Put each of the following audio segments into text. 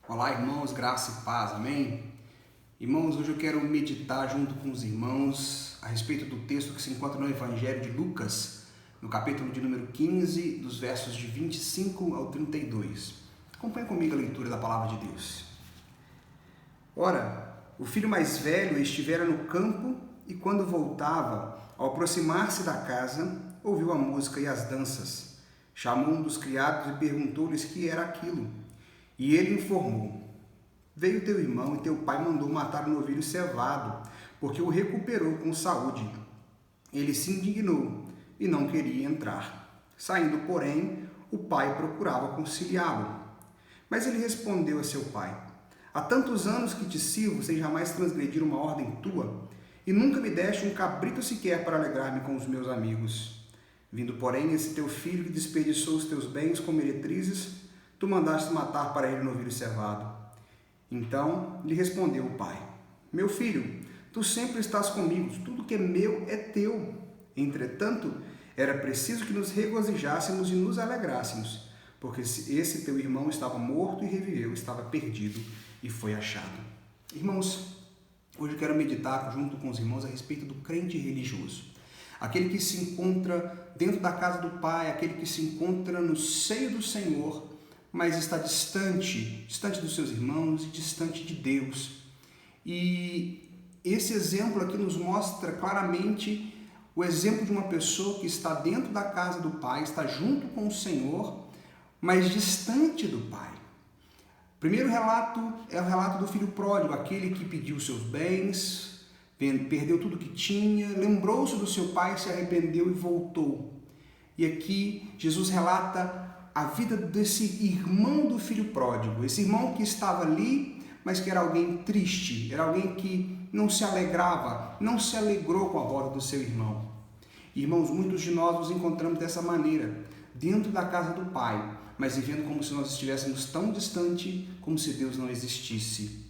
Olá, irmãos, graça e paz, amém? Irmãos, hoje eu quero meditar junto com os irmãos a respeito do texto que se encontra no Evangelho de Lucas, no capítulo de número 15, dos versos de 25 ao 32. Acompanhe comigo a leitura da palavra de Deus. Ora, o filho mais velho estivera no campo e quando voltava, ao aproximar-se da casa, ouviu a música e as danças. Chamou um dos criados e perguntou-lhes que era aquilo. E ele informou: veio teu irmão e teu pai mandou matar um novilho cevado, porque o recuperou com saúde. Ele se indignou e não queria entrar. Saindo, porém, o pai procurava conciliá-lo. Mas ele respondeu a seu pai: há tantos anos que te sirvo sem jamais transgredir uma ordem tua, e nunca me deste um cabrito sequer para alegrar-me com os meus amigos. Vindo, porém, esse teu filho que desperdiçou os teus bens com meretrizes, tu mandaste matar para ele um novilho cevado. Então lhe respondeu o pai: meu filho, tu sempre estás comigo, tudo que é meu é teu. Entretanto, era preciso que nos regozijássemos e nos alegrássemos, porque esse teu irmão estava morto e reviveu, estava perdido e foi achado. Irmãos, hoje eu quero meditar junto com os irmãos a respeito do crente religioso. Aquele que se encontra dentro da casa do Pai, aquele que se encontra no seio do Senhor, mas está distante dos seus irmãos e distante de Deus. E esse exemplo aqui nos mostra claramente o exemplo de uma pessoa que está dentro da casa do Pai, está junto com o Senhor, mas distante do Pai. O primeiro relato é o relato do filho pródigo, aquele que pediu seus bens, perdeu tudo que tinha, lembrou-se do seu pai, se arrependeu e voltou. E aqui Jesus relata a vida desse irmão do filho pródigo, esse irmão que estava ali, mas que era alguém triste, era alguém que não se alegrava, não se alegrou com a volta do seu irmão. Irmãos, muitos de nós nos encontramos dessa maneira, dentro da casa do Pai, mas vivendo como se nós estivéssemos tão distante, como se Deus não existisse.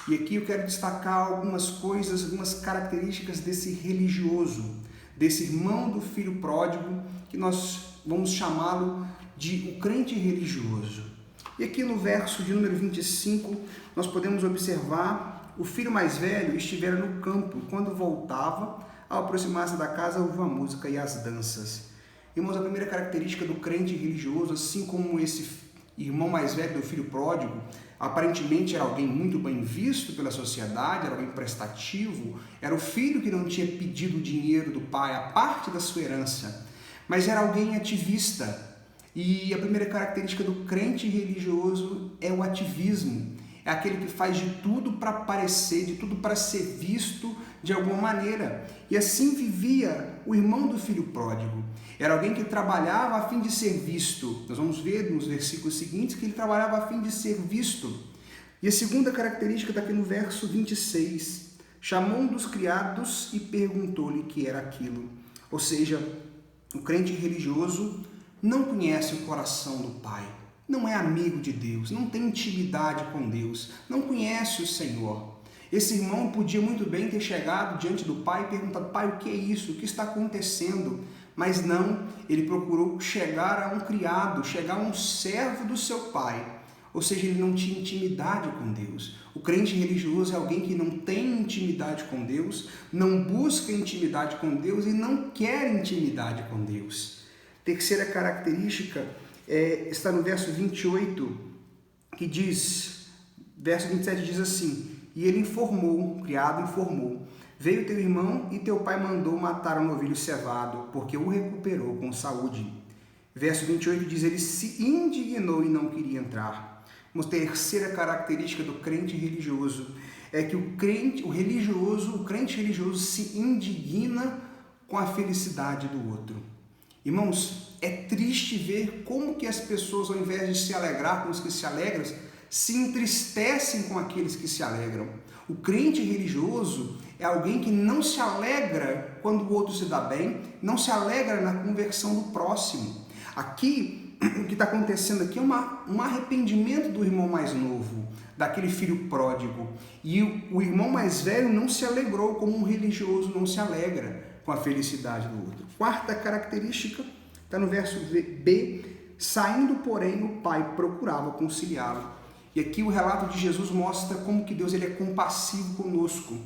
E aqui eu quero destacar algumas coisas, algumas características desse religioso, desse irmão do filho pródigo, que nós vamos chamá-lo de o crente religioso. E aqui no verso de número 25, nós podemos observar: o filho mais velho estivera no campo, e quando voltava, ao aproximar-se da casa, ouviu a música e as danças. Irmãos, a primeira característica do crente religioso, assim como esse irmão mais velho do filho pródigo, aparentemente era alguém muito bem visto pela sociedade, era alguém prestativo, era o filho que não tinha pedido o dinheiro do pai, a parte da sua herança, mas era alguém ativista. E a primeira característica do crente religioso é o ativismo. É aquele que faz de tudo para aparecer, de tudo para ser visto de alguma maneira. E assim vivia o irmão do filho pródigo. Era alguém que trabalhava a fim de ser visto. Nós vamos ver nos versículos seguintes que ele trabalhava a fim de ser visto. E a segunda característica está aqui no verso 26. Chamou um dos criados e perguntou-lhe o que era aquilo. Ou seja, o crente religioso não conhece o coração do Pai, não é amigo de Deus, não tem intimidade com Deus, não conhece o Senhor. Esse irmão podia muito bem ter chegado diante do pai e perguntado: pai, o que é isso? O que está acontecendo? Mas não, ele procurou chegar a um criado, chegar a um servo do seu pai. Ou seja, ele não tinha intimidade com Deus. O crente religioso é alguém que não tem intimidade com Deus, não busca intimidade com Deus e não quer intimidade com Deus. Terceira característica está no verso 28, que diz, verso 27 diz assim: e ele informou, o criado informou: veio teu irmão e teu pai mandou matar um novilho cevado, porque o recuperou com saúde. Verso 28 diz: ele se indignou e não queria entrar. Uma terceira característica do crente religioso é que o crente religioso se indigna com a felicidade do outro. Irmãos, é triste ver como que as pessoas, ao invés de se alegrar com os que se alegram, se entristecem com aqueles que se alegram. O crente religioso é alguém que não se alegra quando o outro se dá bem, não se alegra na conversão do próximo. Aqui, o que está acontecendo aqui é um arrependimento do irmão mais novo, daquele filho pródigo. E o irmão mais velho não se alegrou, como um religioso não se alegra com a felicidade do outro. Quarta característica está no verso B. Saindo, porém, o pai procurava conciliá-lo. E aqui o relato de Jesus mostra como que Deus ele é compassivo conosco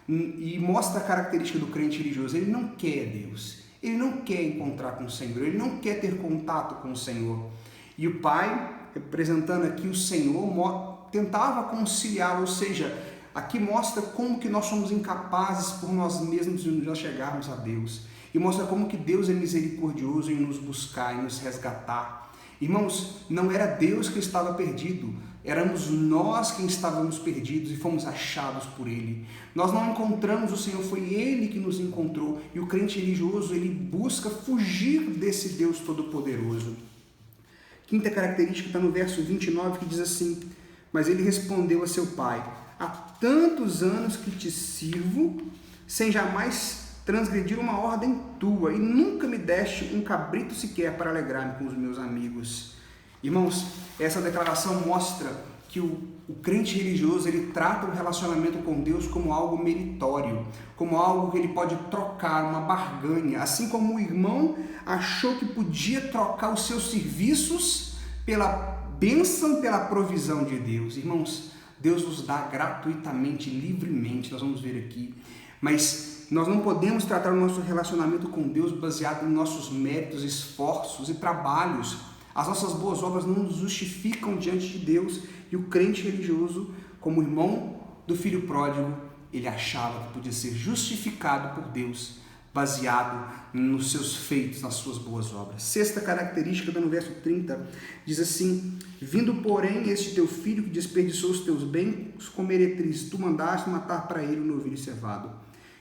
e mostra a característica do crente religioso. Ele não quer Deus, ele não quer encontrar com o Senhor, ele não quer ter contato com o Senhor. E o pai, representando aqui o Senhor, tentava conciliá-lo, ou seja, aqui mostra como que nós somos incapazes por nós mesmos de nos chegarmos a Deus. E mostra como que Deus é misericordioso em nos buscar, em nos resgatar. Irmãos, não era Deus que estava perdido, éramos nós quem estávamos perdidos e fomos achados por Ele. Nós não encontramos o Senhor, foi Ele que nos encontrou. E o crente religioso, ele busca fugir desse Deus Todo-Poderoso. Quinta característica está no verso 29, que diz assim: mas ele respondeu a seu pai: há tantos anos que te sirvo, sem jamais transgredir uma ordem tua, e nunca me deste um cabrito sequer para alegrar-me com os meus amigos. Irmãos, essa declaração mostra que o crente religioso, ele trata o relacionamento com Deus como algo meritório, como algo que ele pode trocar, uma barganha, assim como o irmão achou que podia trocar os seus serviços pela bênção, pela provisão de Deus. Irmãos, Deus nos dá gratuitamente, livremente, nós vamos ver aqui, mas nós não podemos tratar o nosso relacionamento com Deus baseado em nossos méritos, esforços e trabalhos. As nossas boas obras não nos justificam diante de Deus. E o crente religioso, como irmão do filho pródigo, ele achava que podia ser justificado por Deus, baseado nos seus feitos, nas suas boas obras. Sexta característica, no verso 30, diz assim: vindo, porém, este teu filho que desperdiçou os teus bens com meretriz, tu mandaste matar para ele o novilho cevado.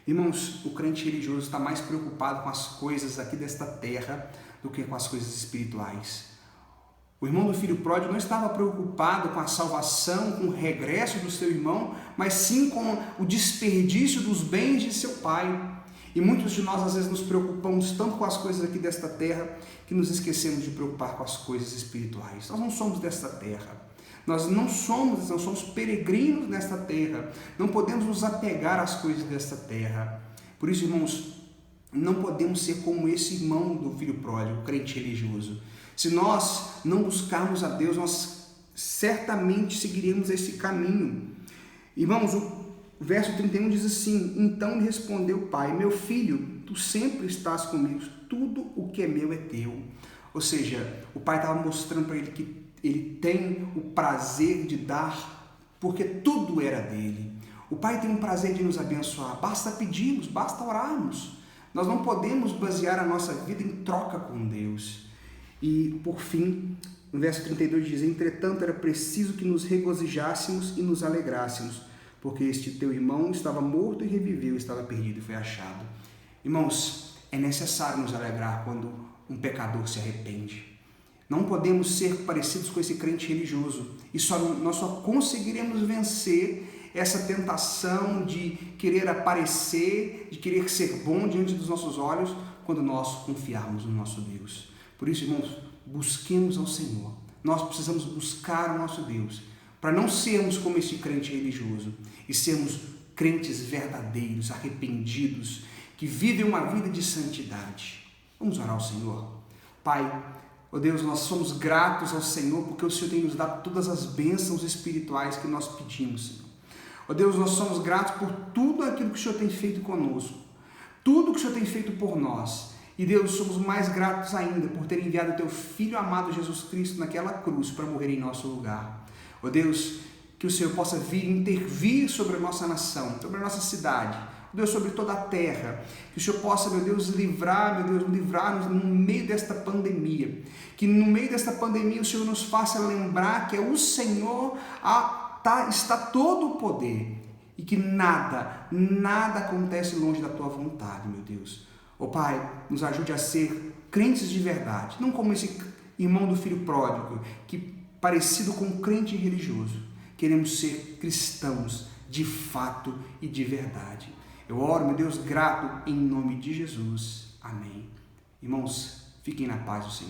Irmãos, o crente religioso está mais preocupado com as coisas aqui desta terra do que com as coisas espirituais. O irmão do filho pródigo não estava preocupado com a salvação, com o regresso do seu irmão, mas sim com o desperdício dos bens de seu pai. E muitos de nós às vezes nos preocupamos tanto com as coisas aqui desta terra que nos esquecemos de preocupar com as coisas espirituais. Nós não somos desta terra. Nós não somos peregrinos nesta terra. Não podemos nos apegar às coisas desta terra. Por isso, irmãos, não podemos ser como esse irmão do filho pródigo, crente religioso. Se nós não buscarmos a Deus, nós certamente seguiremos esse caminho. Irmãos, o verso 31 diz assim: então lhe respondeu o pai: meu filho, tu sempre estás comigo, tudo o que é meu é teu. Ou seja, o pai estava mostrando para ele que ele tem o prazer de dar, porque tudo era dele. O pai tem um prazer de nos abençoar, basta pedirmos, basta orarmos. Nós não podemos basear a nossa vida em troca com Deus. E, por fim, no verso 32 diz: entretanto, era preciso que nos regozijássemos e nos alegrássemos, porque este teu irmão estava morto e reviveu, estava perdido e foi achado. Irmãos, é necessário nos alegrar quando um pecador se arrepende. Não podemos ser parecidos com esse crente religioso, e nós só conseguiremos vencer essa tentação de querer aparecer, de querer ser bom diante dos nossos olhos, quando nós confiarmos no nosso Deus. Por isso, irmãos, busquemos ao Senhor. Nós precisamos buscar o nosso Deus, para não sermos como esse crente religioso, e sermos crentes verdadeiros, arrependidos, que vivem uma vida de santidade. Vamos orar ao Senhor. Pai, ó Deus, nós somos gratos ao Senhor, porque o Senhor tem nos dado todas as bênçãos espirituais que nós pedimos, Senhor. Ó Deus, nós somos gratos por tudo aquilo que o Senhor tem feito conosco, tudo que o Senhor tem feito por nós. E Deus, somos mais gratos ainda por ter enviado o Teu Filho amado Jesus Cristo naquela cruz para morrer em nosso lugar. Ó Deus, que o Senhor possa vir intervir sobre a nossa nação, sobre a nossa cidade, Deus, sobre toda a terra, que o Senhor possa, meu Deus, livrar-nos no meio desta pandemia, que no meio desta pandemia o Senhor nos faça lembrar que é o Senhor está todo o poder e que nada acontece longe da Tua vontade, meu Deus. Ó Pai, nos ajude a ser crentes de verdade, não como esse irmão do filho pródigo, que parecido com um crente religioso. Queremos ser cristãos de fato e de verdade. Eu oro, meu Deus, grato em nome de Jesus. Amém. Irmãos, fiquem na paz do Senhor.